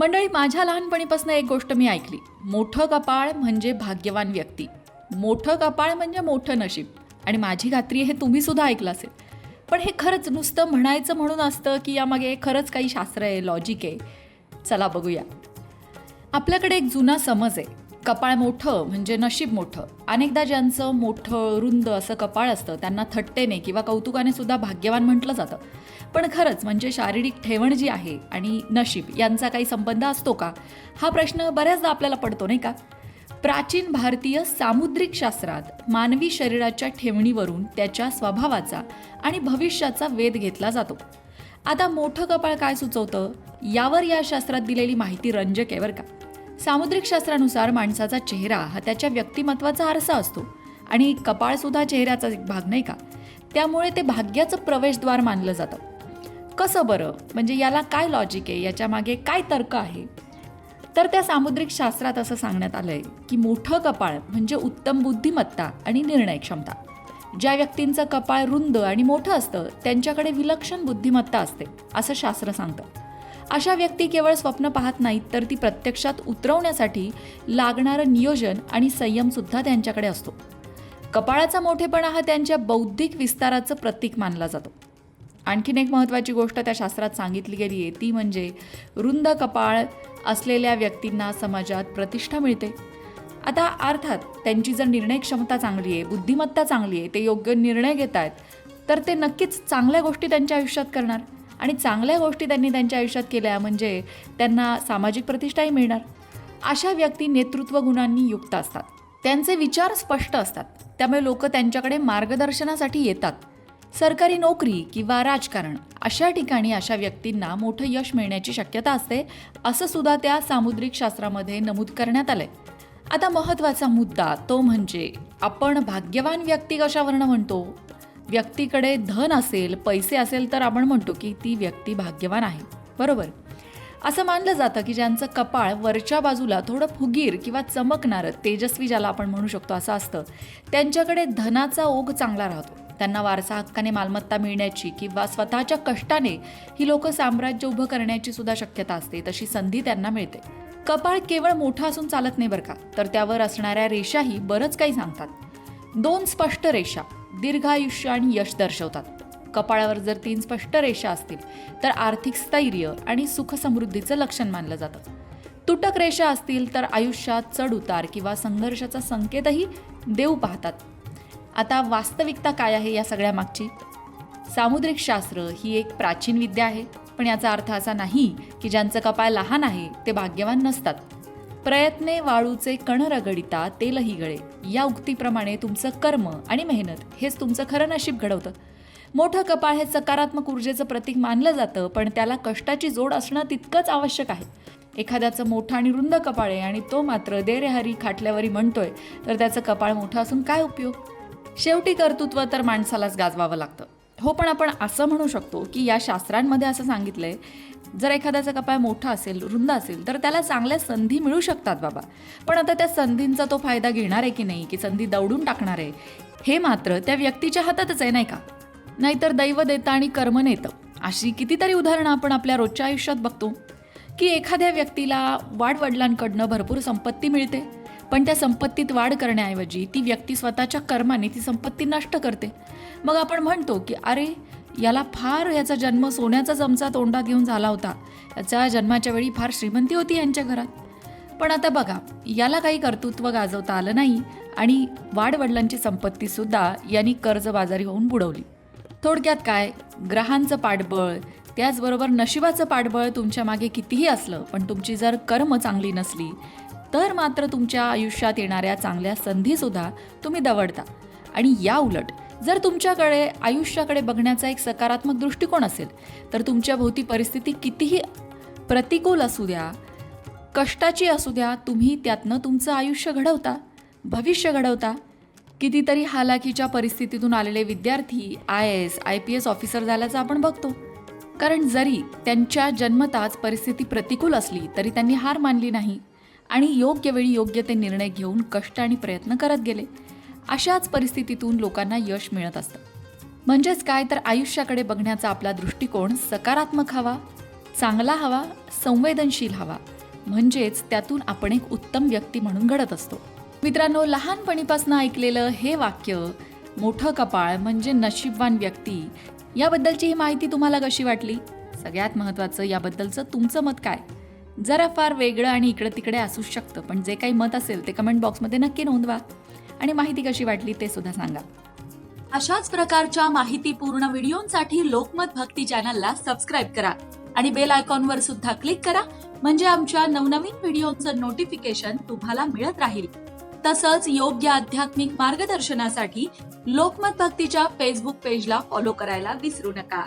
मंडळी, माझ्या लहानपणीपासून एक गोष्ट मी ऐकली. मोठं कपाळ म्हणजे भाग्यवान व्यक्ती, मोठं कपाळ म्हणजे मोठं नशीब. आणि माझी खात्री आहे हे तुम्ही सुद्धा ऐकलं असेल. पण हे खरंच नुसतं म्हणायचं म्हणून असतं की यामागे खरंच काही शास्त्र आहे, लॉजिक आहे? चला बघूया. आपल्याकडे एक जुना समज आहे, कपाळ मोठं म्हणजे नशीब मोठं. अनेकदा ज्यांचं मोठं रुंद असं कपाळ असतं त्यांना थट्टेने किंवा कौतुकाने सुद्धा भाग्यवान म्हटलं जातं. पण खरंच म्हणजे शारीरिक ठेवण जी आहे आणि नशीब यांचा काही संबंध असतो का, हा प्रश्न बऱ्याचदा आपल्याला पडतो नाही का? प्राचीन भारतीय सामुद्रिक शास्त्रात मानवी शरीराच्या ठेवणीवरून त्याच्या स्वभावाचा आणि भविष्याचा वेध घेतला जातो. आता मोठं कपाळ काय सुचवतं यावर या शास्त्रात दिलेली माहिती रंजक आहे बरं का. सामुद्रिक शास्त्रानुसार माणसाचा चेहरा हा त्याच्या व्यक्तिमत्वाचा आरसा असतो आणि कपाळ सुद्धा चेहऱ्याचा एक भाग नाही का. त्यामुळे ते भाग्याचं प्रवेशद्वार मानलं जातं. कसं बरं, म्हणजे याला काय लॉजिक आहे, याच्या मागे काय तर्क आहे? तर त्या सामुद्रिक शास्त्रात असं सांगण्यात आलंय की मोठं कपाळ म्हणजे उत्तम बुद्धिमत्ता आणि निर्णय क्षमता. ज्या व्यक्तींचं कपाळ रुंद आणि मोठं असतं त्यांच्याकडे विलक्षण बुद्धिमत्ता असते असं शास्त्र सांगतं. अशा व्यक्ती केवळ स्वप्न पाहत नाहीत तर ती प्रत्यक्षात उतरवण्यासाठी लागणारं नियोजन आणि संयमसुद्धा त्यांच्याकडे असतो. कपाळाचा मोठेपणा हा त्यांच्या बौद्धिक विस्ताराचं प्रतीक मानला जातो. आणखीन एक महत्त्वाची गोष्ट त्या शास्त्रात सांगितली गेली आहे ती म्हणजे रुंद कपाळ असलेल्या व्यक्तींना समाजात प्रतिष्ठा मिळते. आता अर्थात त्यांची जर निर्णय क्षमता चांगली आहे, बुद्धिमत्ता चांगली आहे, ते योग्य निर्णय घेत आहेत, तर ते नक्कीच चांगल्या गोष्टी त्यांच्या आयुष्यात करणार. आणि चांगल्या गोष्टी त्यांनी त्यांच्या आयुष्यात केल्या म्हणजे त्यांना सामाजिक प्रतिष्ठाही मिळणार. अशा व्यक्ती नेतृत्व गुणांनी युक्त असतात, त्यांचे विचार स्पष्ट असतात, त्यामुळे लोक त्यांच्याकडे मार्गदर्शनासाठी येतात. सरकारी नोकरी किंवा राजकारण अशा ठिकाणी अशा व्यक्तींना मोठं यश मिळण्याची शक्यता असते असं सुद्धा त्या सामुद्रिक शास्त्रामध्ये नमूद करण्यात आलंय. आता महत्त्वाचा मुद्दा तो म्हणजे आपण भाग्यवान व्यक्ती कशावरनं म्हणतो? व्यक्तीकडे धन असेल, पैसे असेल तर आपण म्हणतो की ती व्यक्ती भाग्यवान आहे, बरोबर? असं मानलं जातं की ज्यांचं कपाळ वरच्या बाजूला थोडं फुगीर किंवा चमकणारं, तेजस्वी ज्याला आपण म्हणू शकतो असं असतं, त्यांच्याकडे धनाचा ओघ चांगला राहतो. त्यांना वारसा हक्काने मालमत्ता मिळण्याची किंवा स्वतःच्या कष्टाने ही लोक साम्राज्य उभं करण्याची सुद्धा शक्यता असते, तशी संधी त्यांना मिळते. कपाळ केवळ मोठं असून चालत नाही बरं का, तर त्यावर असणाऱ्या रेषाही बरंच काही सांगतात. 2 स्पष्ट रेषा दीर्घायुष्य आणि यश दर्शवतात. कपाळावर जर 3 स्पष्ट रेषा असतील तर आर्थिक स्थैर्य आणि सुख समृद्धीचं लक्षण मानलं जातं. तुटक रेषा असतील तर आयुष्यात चढ उतार किंवा संघर्षाचा संकेतही देऊ पाहतात. आता वास्तविकता काय आहे या सगळ्या मागची? सामुद्रिक शास्त्र ही एक प्राचीन विद्या आहे, पण याचा अर्थ असा नाही की ज्यांचं कपाळ लहान आहे ते भाग्यवान नसतात. प्रयत्ने वाळूचे कण रगडिता तेलही गळे या उक्तीप्रमाणे तुमचं कर्म आणि मेहनत हेच तुमचं खरं नशीब घडवतं. मोठं कपाळ हे सकारात्मक ऊर्जेचं प्रतीक मानलं जातं, पण त्याला कष्टाची जोड असणं तितकंच आवश्यक आहे. एखाद्याचं मोठं आणि रुंद कपाळ आहे आणि तो मात्र दे रे हरी खाटल्यावरी म्हणतोय, तर त्याचं कपाळ मोठं असून काय उपयोग? शेवटी कर्तृत्व तर माणसालाच गाजवावं लागतं. हो, पण आपण असं म्हणू शकतो की या शास्त्रांमध्ये असं सांगितलंय, जर एखाद्याचं कपाळ मोठं असेल, रुंद असेल, तर त्याला चांगल्या संधी मिळू शकतात बाबा. पण आता त्या संधींचा तो फायदा घेणार आहे की नाही, की संधी दवडून टाकणार आहे, हे मात्र त्या व्यक्तीच्या हातातच आहे नाही का? नाहीतर दैव देतं आणि कर्म नेतं. अशी कितीतरी उदाहरणं आपण आपल्या रोजच्या आयुष्यात बघतो की एखाद्या व्यक्तीला वाडवडिलांकडनं भरपूर संपत्ती मिळते, पण त्या संपत्तीत वाढ करण्याऐवजी ती व्यक्ती स्वतःच्या कर्माने ती संपत्ती नष्ट करते. मग आपण म्हणतो की अरे, याचा जन्म सोन्याचा चमचा तोंडात घेऊन झाला होता, याच्या जन्माच्या वेळी फार श्रीमंती होती यांच्या घरात. पण आता बघा, याला काही कर्तृत्व गाजवता आलं नाही आणि वाडवडिलांची संपत्तीसुद्धा यांनी कर्जबाजारी होऊन बुडवली. थोडक्यात काय, ग्रहांचं पाठबळ त्याचबरोबर नशिबाचं पाठबळ तुमच्या मागे कितीही असलं, पण तुमची जर कर्म चांगली नसली तर मात्र तुमच्या आयुष्यात येणाऱ्या चांगल्या संधीसुद्धा तुम्ही दवडता. आणि या उलट जर तुमच्याकडे आयुष्याकडे बघण्याचा एक सकारात्मक दृष्टिकोन असेल तर तुमच्या भोवती परिस्थिती कितीही प्रतिकूल असू द्या, कष्टाची असू द्या, तुम्ही त्यातनं तुमचं आयुष्य घडवता, भविष्य घडवता. कितीतरी हालाकीच्या परिस्थितीतून आलेले विद्यार्थी IAS IPS ऑफिसर झाल्याचं आपण बघतो. कारण जरी त्यांच्या जन्मताच परिस्थिती प्रतिकूल असली तरी त्यांनी हार मानली नाही आणि योग्य वेळी योग्य ते निर्णय घेऊन कष्ट आणि प्रयत्न करत गेले. अशाच परिस्थितीतून लोकांना यश मिळत असतं. म्हणजेच काय, तर आयुष्याकडे बघण्याचा आपला दृष्टिकोन सकारात्मक हवा, चांगला हवा, संवेदनशील हवा, म्हणजेच त्यातून आपण एक उत्तम व्यक्ती म्हणून घडत असतो. मित्रांनो, लहानपणीपासून ऐकलेलं हे वाक्य मोठं कपाळ म्हणजे नशीबवान व्यक्ती, याबद्दलची ही माहिती तुम्हाला कशी वाटली? सगळ्यात महत्त्वाचं, याबद्दलचं तुमचं मत काय? जरा फार वेगळं आणि इकडं तिकडे असू शकतं, पण जे काही मत असेल ते कमेंट बॉक्समध्ये नक्की नोंदवा आणि माहिती कशी वाटली ते सुद्धा सांगा. अशाच प्रकारच्या माहितीपूर्ण व्हिडिओंसाठी लोकमत भक्ती चॅनलला सबस्क्राईब करा आणि बेल आयकॉनवर सुद्धा क्लिक करा, म्हणजे आमच्या नवनवीन व्हिडिओचं नोटिफिकेशन तुम्हाला मिळत राहील. तसंच योग्य आध्यात्मिक मार्गदर्शनासाठी लोकमत भक्तीच्या फेसबुक पेजला फॉलो करायला विसरू नका.